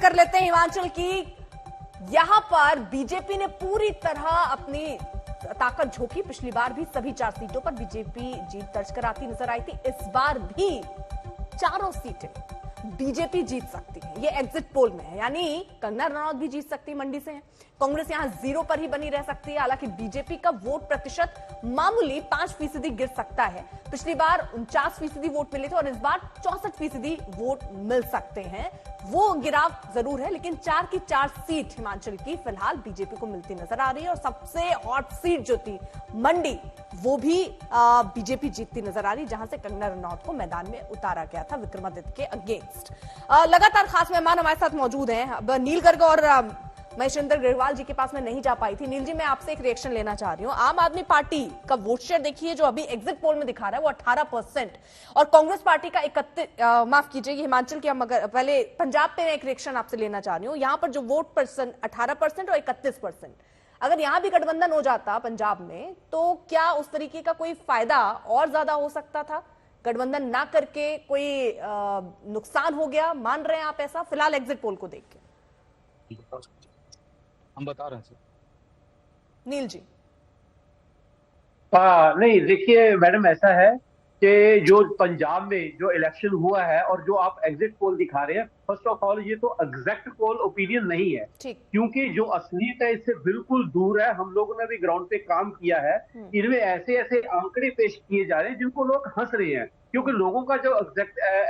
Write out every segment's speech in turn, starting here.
कर लेते हैं हिमाचल की। यहां पर बीजेपी ने पूरी तरह अपनी ताकत झोंकी। पिछली बार भी सभी 4 सीटों पर बीजेपी जीत दर्ज कराती नजर आई थी। इस बार भी चारों सीटें बीजेपी जीत सकती है, ये एग्जिट पोल में है। यानी कंगना रनौत भी जीत सकती है, मंडी से है। कांग्रेस यहां 0 पर ही बनी रह सकती है। हालांकि बीजेपी का वोट प्रतिशत मामूली 5% गिर सकता है। पिछली बार 49% वोट मिले थे और इस बार 64% वोट मिल सकते हैं। वो गिराव जरूर है, लेकिन 4 की 4 सीट हिमाचल की फिलहाल बीजेपी को मिलती नजर आ रही है। और सबसे हॉट सीट जो थी मंडी, वो भी बीजेपी जीतती नजर आ रही, जहां से कंगना रनौत को मैदान में उतारा गया था विक्रमादित्य के अगेंस्ट। लगातार खास मेहमान हमारे साथ मौजूद हैं। अब नील गर्ग और महेश्वर अग्रवाल जी के पास मैं नहीं जा पाई थी। नील जी, मैं आपसे एक रिएक्शन लेना चाह रही हूं। आम आदमी पार्टी का वोट शेयर देखिए, जो अभी एग्जिट पोल में दिखा रहा है वो 18%, और कांग्रेस पार्टी का 31, माफ कीजिए हिमाचल की, मगर पहले पंजाब पे मैं एक रिएक्शन आपसे लेना चाह रही हूं। यहां पर जो वोट परसेंट 18% और 31%, अगर यहां भी गठबंधन हो जाता पंजाब में, तो क्या उस तरीके का कोई फायदा और ज्यादा हो सकता था? गठबंधन ना करके कोई नुकसान हो गया, मान रहे हैं आप ऐसा फिलहाल एग्जिट पोल को देख के? हम बता रहे हैं सर। नील जी। नहीं, देखिए मैडम, ऐसा है कि जो पंजाब में जो इलेक्शन हुआ है और जो आप एग्जिट पोल दिखा रहे हैं, फर्स्ट ऑफ ऑल ये तो एग्जैक्ट पोल ओपिनियन नहीं है, क्योंकि जो असलियत है इससे बिल्कुल दूर है। हम लोगों ने भी ग्राउंड पे काम किया है। इनमें ऐसे ऐसे आंकड़े पेश किए जा रहे हैं जिनको लोग हंस रहे हैं, क्योंकि लोगों का जो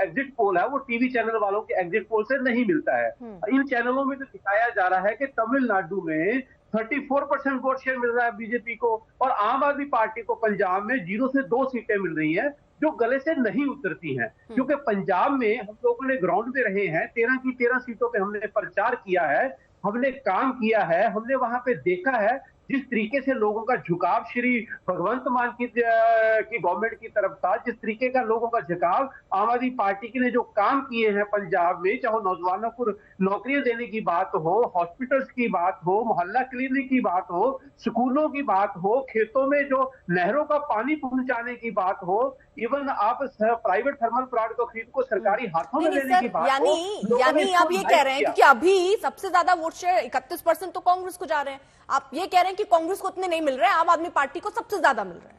एग्जिट पोल है वो टीवी चैनल वालों के एग्जिट पोल से नहीं मिलता है। इन चैनलों में तो दिखाया जा रहा है कि तमिलनाडु में 34% वोट शेयर मिल रहा है बीजेपी को, और आम आदमी पार्टी को पंजाब में 0 से 2 सीटें मिल रही हैं, जो गले से नहीं उतरती हैं। क्योंकि पंजाब में हम लोगों ने ग्राउंड पे रहे हैं, 13 की 13 सीटों पे हमने प्रचार किया है, हमने काम किया है, हमने वहां पे देखा है जिस तरीके से लोगों का झुकाव श्री भगवंत मान की गवर्नमेंट की तरफ था, जिस तरीके का लोगों का झुकाव आम आदमी पार्टी की ने जो काम किए हैं पंजाब में, चाहे नौजवानों को नौकरियां देने की बात हो, हॉस्पिटल्स की बात हो, मोहल्ला क्लिनिक की बात हो, स्कूलों की बात हो, खेतों में जो नहरों का पानी पहुंचाने की बात हो, इवन आप प्राइवेट थर्मल प्लांट को खरीद को सरकारी हाथों में लेने की बात हो। यानी आप ये कह रहे हैं, क्योंकि अभी सबसे ज्यादा वोट शेयर 31% तो कांग्रेस को जा रहे हैं, आप ये कह रहे हैं कि कांग्रेस को उतने नहीं मिल रहे हैं, आम आदमी पार्टी को सबसे ज्यादा मिल रहे हैं?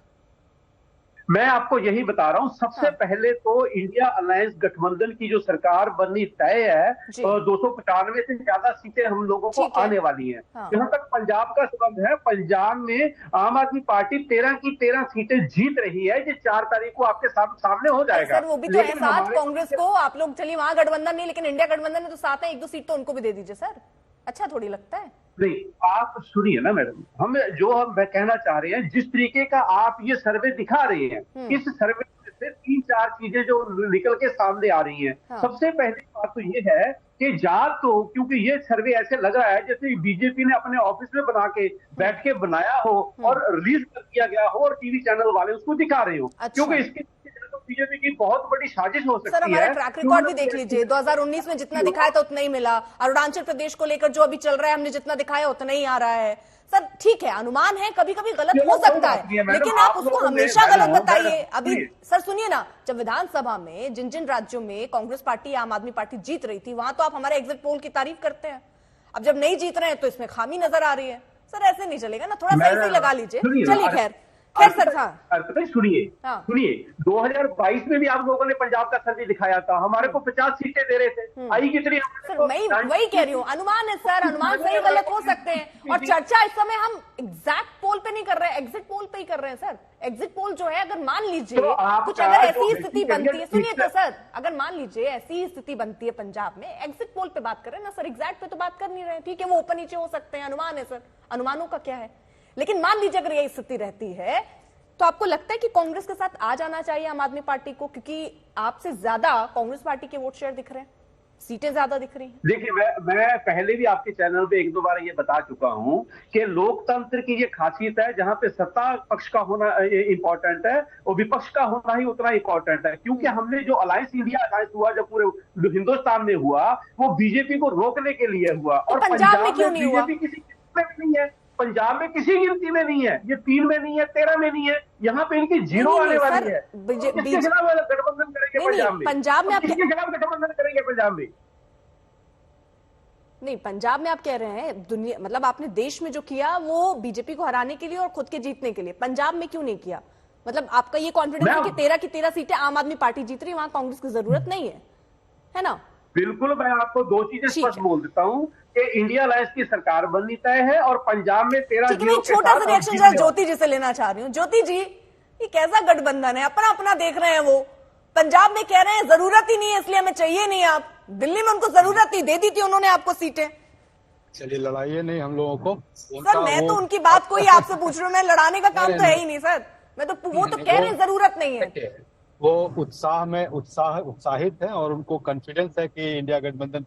मैं आपको यही बता रहा हूं। सबसे पहले तो इंडिया अलायंस गठबंधन की जो सरकार बननी तय है, 295 से ज्यादा सीटें हम लोगों को आने वाली हैं। जहां तक पंजाब का संबंध है, पंजाब में आम आदमी पार्टी 13 की 13 सीटें जीत रही है, जो 4 तारीख को आपके सामने हो जाएगा। सर वो भी तो है साथ कांग्रेस को, आप लोग चलिए वहां गठबंधन नहीं, लेकिन इंडिया गठबंधन में तो साथ है, 1-2 सीट तो उनको भी दे दीजिए सर, अच्छा थोड़ी लगता है? नहीं, आप सुनिए ना मैडम, हम कहना चाह रहे हैं, जिस तरीके का आप ये सर्वे दिखा रहे हैं, इस सर्वे से 3-4 चीजें जो निकल के सामने आ रही हैं। सबसे पहली बात तो ये है कि तो क्योंकि ये सर्वे ऐसे लग रहा है जैसे बीजेपी ने अपने ऑफिस में बना के बैठ के बनाया हो और रिलीज कर दिया गया हो और टीवी चैनल वाले उसको दिखा रहे हो। क्योंकि इसके बीजेपी की बहुत बड़ी साजिश हो सकती है। सर हमारा ट्रैक रिकॉर्ड भी देख लीजिए, 2019 में जितना दिखाया था उतना ही मिला। अरुणाचल प्रदेश को लेकर जो अभी चल रहा है, हमने जितना दिखाया उतना ही आ रहा है। सर ठीक है, अनुमान है, कभी कभी गलत हो सकता है, लेकिन आप उसको हमेशा गलत बताइए। अभी सर सुनिए ना, जब विधानसभा में जिन जिन राज्यों में कांग्रेस पार्टी या आम आदमी पार्टी जीत रही थी, वहां तो आप हमारे एग्जिट पोल की तारीफ करते हैं। अब जब नहीं जीत रहे हैं तो इसमें खामी नजर आ रही है। सर ऐसे नहीं चलेगा ना, थोड़ा सही सही लगा लीजिए। चलिए खैर सर, सुनिए 2022 में भी आप लोगों ने पंजाब का सर्वे दिखाया था, हमारे को 50 सीटें दे रहे थे, आई कितनी? सर मैं वही कह रही हूँ, अनुमान है सर, अनुमान सही गलत हो सकते हैं। और चर्चा इस समय हम एग्जैक्ट पोल पे नहीं कर रहे हैं, एग्जिट पोल पे ही कर रहे हैं सर। एग्जिट पोल जो है, अगर मान लीजिए कुछ अगर ऐसी स्थिति बनती है, सुनिए तो सर, अगर मान लीजिए ऐसी स्थिति बनती है पंजाब में, एग्जिट पोल पे बात कर रहे हैं ना सर, एग्जैक्ट पे तो बात कर नहीं रहे हैं। ठीक है, वो ऊपर नीचे हो सकते हैं, अनुमान है सर, अनुमानों का क्या है। लेकिन मान लीजिए अगर यही स्थिति रहती है, तो आपको लगता है कि कांग्रेस के साथ आ जाना चाहिए आम आदमी पार्टी को, क्योंकि आपसे ज्यादा कांग्रेस पार्टी के वोट शेयर दिख रहे हैं, सीटें ज्यादा दिख रही हैं? देखिए, मैं पहले भी आपके चैनल पे 1-2 बार ये बता चुका हूं कि लोकतंत्र की ये खासियत है, जहां पे सत्ता पक्ष का होना इंपॉर्टेंट है और विपक्ष का होना ही उतना इंपॉर्टेंट है। क्योंकि हमने जो अलायंस इंडिया अलायंस हुआ, जब पूरे हिंदुस्तान में हुआ, वो बीजेपी को रोकने के लिए हुआ। और पंजाब में क्यों नहीं हुआ? बीजेपी किसी में नहीं है, पंजाब में किसी गिनती में नहीं है, ये 3 में नहीं है, 13 में नहीं है, यहाँ पे इनकी 0 आने वाली है। किसके खिलाफ गठबंधन करेंगे पंजाब में? पंजाब में किसके खिलाफ गठबंधन करेंगे पंजाब में? नहीं, पंजाब में आप कह रहे हैं दुनिया, मतलब आपने देश में जो किया वो बीजेपी को हराने के लिए और खुद के जीतने के लिए, पंजाब में क्यों नहीं किया? मतलब आपका ये कॉन्फिडेंस है कि 13 की 13 सीटें आम आदमी पार्टी जीत रही है, वहां कांग्रेस की जरूरत नहीं है ना? बिल्कुल, मैं आपको दो चीजें स्पष्ट बोल देता हूँ कि इंडिया अलायंस की सरकार बननी तय है और पंजाब में 13 छोटा सा रिएक्शन जरा ज्योति जी से लेना चाह रही हूँ। ज्योति जी, ये कैसा गठबंधन है? अपना अपना देख रहे हैं वो। पंजाब में कह रहे हैं जरूरत ही नहीं है, इसलिए हमें चाहिए नहीं आप। दिल्ली में उनको जरूरत थी, दे दी थी उन्होंने आपको सीटें। चलिए, लड़ाइए नहीं हम लोगों को। सर मैं तो उनकी बात को ही आपसे पूछ रही हूँ, मैं लड़ाने का काम तो है ही नहीं सर। मैं तो वो तो कह रहे हैं जरूरत नहीं है। वो उत्साहित है और उनको कॉन्फिडेंस है कि इंडिया गठबंधन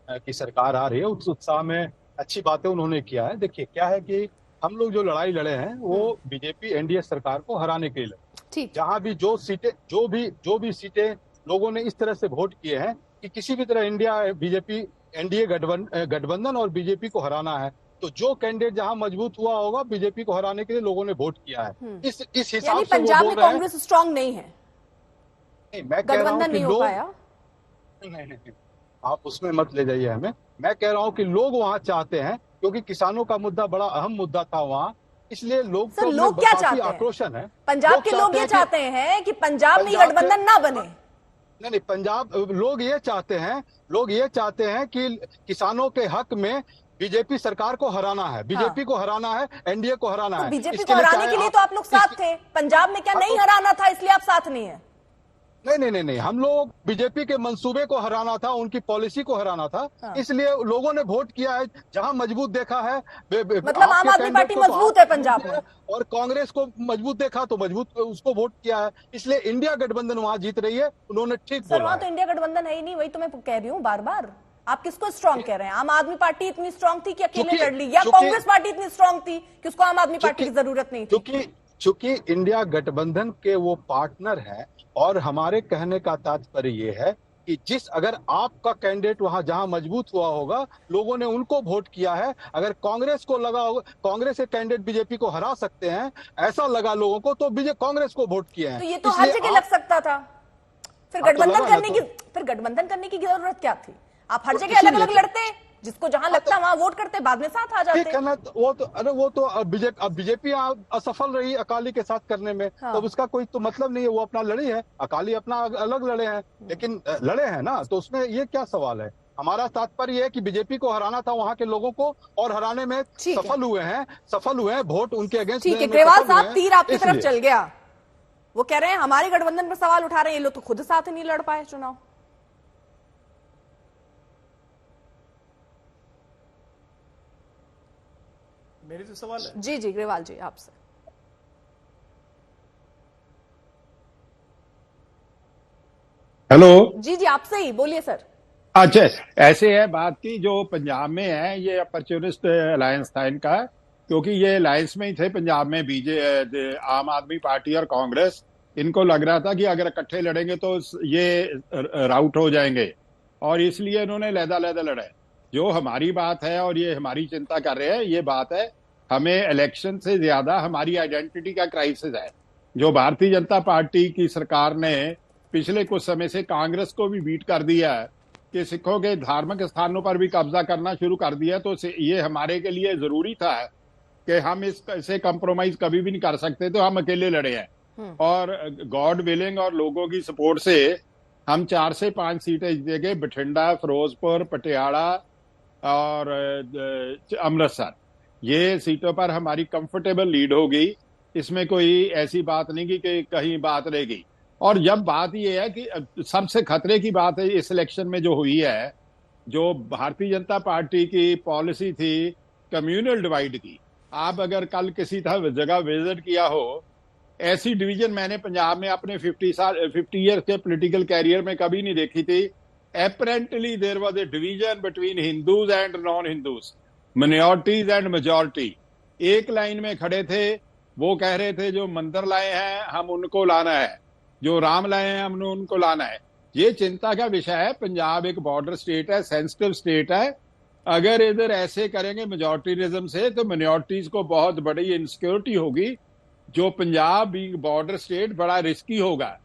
की सरकार आ रही है। उस उत्साह में अच्छी बातें उन्होंने किया है। देखिए क्या है कि हम लोग जो लड़ाई लड़े हैं वो बीजेपी एनडीए सरकार को हराने के लिए लड़े। जहां भी जो भी सीटें लोगों ने इस तरह से वोट किए हैं कि किसी भी तरह इंडिया बीजेपी एनडीए गठबंधन और बीजेपी को हराना है, तो जो कैंडिडेट जहां मजबूत हुआ होगा बीजेपी को हराने के लिए लोगों ने वोट किया है। इस हिसाब से पंजाब में कांग्रेस स्ट्रांग नहीं है, मैं कह रहा हूं कि लोग नहीं, आप उसमें मत ले जाइए हमें। मैं कह रहा हूं कि लोग वहां चाहते हैं, क्योंकि किसानों का मुद्दा बड़ा अहम मुद्दा था वहां, इसलिए लोग क्या चाहते हैं? आक्रोशन है। पंजाब के लोग ये चाहते हैं कि पंजाब में गठबंधन ना बने। नहीं, पंजाब लोग ये चाहते हैं कि किसानों के हक में बीजेपी सरकार को हराना है, बीजेपी को हराना है, एनडीए को हराना है। बीजेपी को हराने के लिए तो आप लोग साथ थे, पंजाब में क्या नहीं हराना था इसलिए आप साथ नहीं है? नहीं, हम लोग बीजेपी के मंसूबे को हराना था, उनकी पॉलिसी को हराना था। इसलिए लोगों ने वोट किया है जहां मजबूत देखा है। मतलब आम आदमी पार्टी मजबूत है पंजाब में और कांग्रेस को मजबूत देखा तो मजबूत उसको वोट किया है। इसलिए इंडिया गठबंधन वहां जीत रही है। उन्होंने ठीक बोला। वहां तो इंडिया गठबंधन है ही नहीं, वही तो मैं कह रही हूँ बार बार। आप किसको स्ट्रांग कह रहे हैं? आम आदमी पार्टी इतनी स्ट्रांग थी कि अकेले लड़ ली, या कांग्रेस पार्टी इतनी स्ट्रांग थी कि उसको आम आदमी पार्टी की जरूरत नहीं थी? चूंकि इंडिया गठबंधन के वो पार्टनर है, और हमारे कहने का तात्पर्य ये है कि अगर आपका कैंडिडेट वहां जहां मजबूत हुआ होगा, लोगों ने उनको वोट किया है। अगर कांग्रेस को लगा होगा कांग्रेस के कैंडिडेट बीजेपी को हरा सकते हैं, ऐसा लगा लोगों को, तो कांग्रेस को वोट किया है। तो ये तो हर जगह लग सकता था। फिर गठबंधन करने की जरूरत क्या थी? आप हर जगह अलग अलग लड़ते, जिसको जहां लगता वहां वोट करते, बाद में साथ आ जाते। ठीक है ना, वो तो बीजेपी असफल रही अकाली के साथ करने में। तो उसका कोई तो मतलब नहीं है, वो अपना लड़ी है, अकाली अपना अलग लड़े हैं, लेकिन लड़े हैं ना, तो उसमें ये क्या सवाल है? हमारा तात्पर्य है कि बीजेपी को हराना था वहां के लोगों को, और हराने में सफल हुए हैं। वोट उनके अगेंस्ट। ठीक है, ग्रेवाल साहब तीर आपकी तरफ चल गया। वो कह रहे हैं हमारे गठबंधन पर सवाल उठा रहे हैं, ये लोग तो खुद साथ नहीं लड़ पाए चुनाव। मेरी तो सवाल है। जी ग्रेवाल जी आपसे। हेलो जी आपसे ही बोलिए सर। अच्छा, ऐसे है बात की, जो पंजाब में है ये अपॉर्चुनिस्ट अलायंस था इनका, क्योंकि ये अलायंस में ही थे पंजाब में आम आदमी पार्टी और कांग्रेस। इनको लग रहा था कि अगर इकट्ठे लड़ेंगे तो ये राउट हो जाएंगे, और इसलिए इन्होंने लहदा लड़े। जो हमारी बात है और ये हमारी चिंता कर रहे हैं, ये बात है हमें इलेक्शन से ज्यादा हमारी आइडेंटिटी का क्राइसिस है। जो भारतीय जनता पार्टी की सरकार ने पिछले कुछ समय से कांग्रेस को भी बीट कर दिया है कि सिखों के धार्मिक स्थानों पर भी कब्जा करना शुरू कर दिया, तो ये हमारे के लिए जरूरी था कि हम इससे कंप्रोमाइज कभी भी नहीं कर सकते, तो हम अकेले लड़े हैं। और गॉड विलिंग और लोगों की सपोर्ट से हम 4 से 5 सीटें जीतेंगे। बठिंडा, फिरोजपुर, पटियाला और अमृतसर, ये सीटों पर हमारी कंफर्टेबल लीड होगी। इसमें कोई ऐसी बात नहीं कि कहीं बात रहेगी। और जब बात ये है कि सबसे खतरे की बात है इस इलेक्शन में जो हुई है, जो भारतीय जनता पार्टी की पॉलिसी थी कम्युनल डिवाइड की। आप अगर कल किसी जगह विजिट किया हो, ऐसी डिवीजन मैंने पंजाब में अपने 50 ईयर के पॉलिटिकल कैरियर में कभी नहीं देखी थी। Apparently there was a division between Hindus and non-Hindus, minorities and majority। एक लाइन में खड़े थे, वो कह रहे थे जो मंदिर लाए हैं हम उनको लाना है, जो राम लाए हैं हमने उनको लाना है। ये चिंता का विषय है। पंजाब एक बॉर्डर स्टेट है, सेंसिटिव स्टेट है। अगर इधर ऐसे करेंगे मेजॉरिटीरिज्म से, तो मिनॉरिटीज को बहुत बड़ी इनसिक्योरिटी होगी। जो पंजाब बीइंग बॉर्डर स्टेट बड़ा रिस्की होगा।